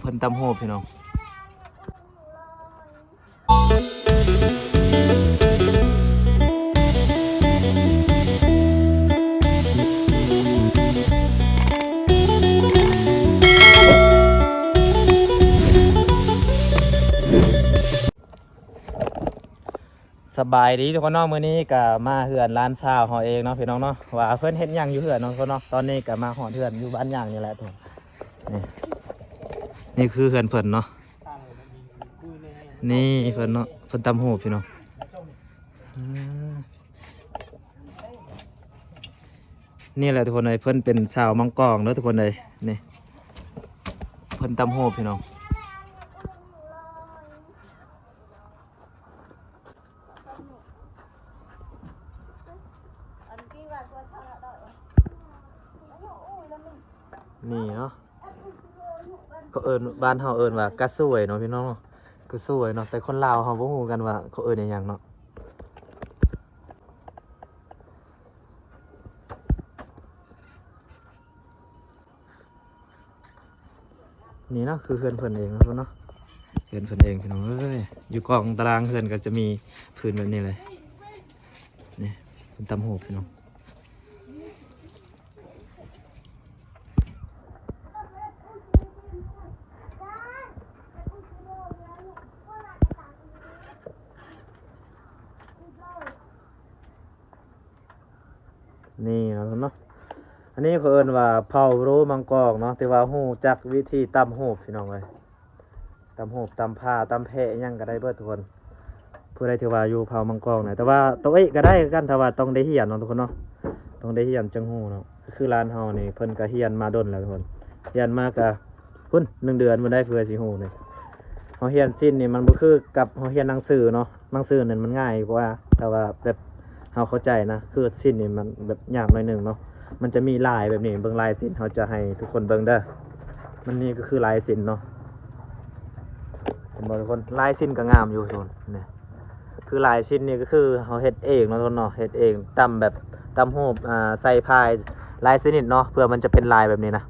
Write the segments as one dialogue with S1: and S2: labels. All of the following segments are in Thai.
S1: เพิ่นตำโหบพี่น้องสบายดีทุกคนเนาะมื้อนี้ก็มาเฮือนร้านซาวเฮาเองเนาะพี่น้องเนาะว่าเพิ่นเฮ็ดหยังอยู่เฮือนเนาะทุกคนเนาะตอนนี้ก็มาฮอดเฮือนอยู่บ้านหยังนี่แหละทุกคนนี่คือเฮือนเพิ่นเนาะนี่เพิ่นเนาะเพิ่นตำโหบพี่น้องนี่แหละทุกคนเลยเพิ่นเป็นสาวมังกรเนาะทุกคนเลยนี่เพิ่นตำโหบพี่น้องนี่เนาะเขาเอิ้นบ้านเฮาเอิ้นว่ากะสวยเนาะพี่น้องเนาะกะสวยเนาะแต่คนลาวเฮาบ่ฮู้กันว่าเขาเอิ้นอิหยังเนาะนี่เนาะคือเฮือนเพิ่นเองเนาะเนาะเฮือนเพิ่นเองพี่น้องเอ้ยอยู่กองตารางเฮือนก็จะมีพื้นแบบนี้เลยนี่เพิ่นตำโหบพี่น้องนี่เนาะเนาะอันนี้เขาเอิ้นว่าเผาโรมังกอกเนาะแต่ว่าฮู้จักวิธีตำโหบพี่น้องเอ้ยตำโหบตำผ้าตำแพะหยังก็ได้เบิดทุกคนผู้ใดที่ว่าอยู่เผามังกอกเนี่ยแต่ว่าตัวเอ้ยก็ได้คือกันแต่ว่าต้องได้เฮียนเนาะทุกคนเนาะต้องได้เฮียนจังฮู้เนาะคือร้านเฮานี่เพิ่นก็เฮียนมาดนแล้วทุกคนเฮียนมาก็พุ่น1 เดือนมันได้เพื่อสิฮู้นี่เฮาเฮียนสิ้นนี่มันบ่คือกับเฮาเฮียนหนังสือเนาะหนังสือนั่นมันง่ายกว่าแต่ว่าแบบเฮาเข้าใจนะคือสิ้นนี่มันแบบยากหน่อยนึงเนาะมันจะมีลายแบบนี้เบิ่งลายสิ้นเฮาจะให้ทุกคนเบิ่งเด้อมันนี่ก็คือลายสิ้นเนาะเห็นบ่ทุกคนลายสิ้นก็งามอยู่ทุกคนนี่คือลายสิ้นนี่ก็คือเฮาเฮ็ดเองเนาะทุกคนเนาะเฮ็ดเองตำแบบตำรูปใส่พายลายสนิทเนาะเพื่อมันจะเป็นลายแบบนี้นะ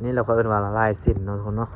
S1: นี่เราก็เอิ้นว่าลายสิ้นเนาะทุกคนเนาะ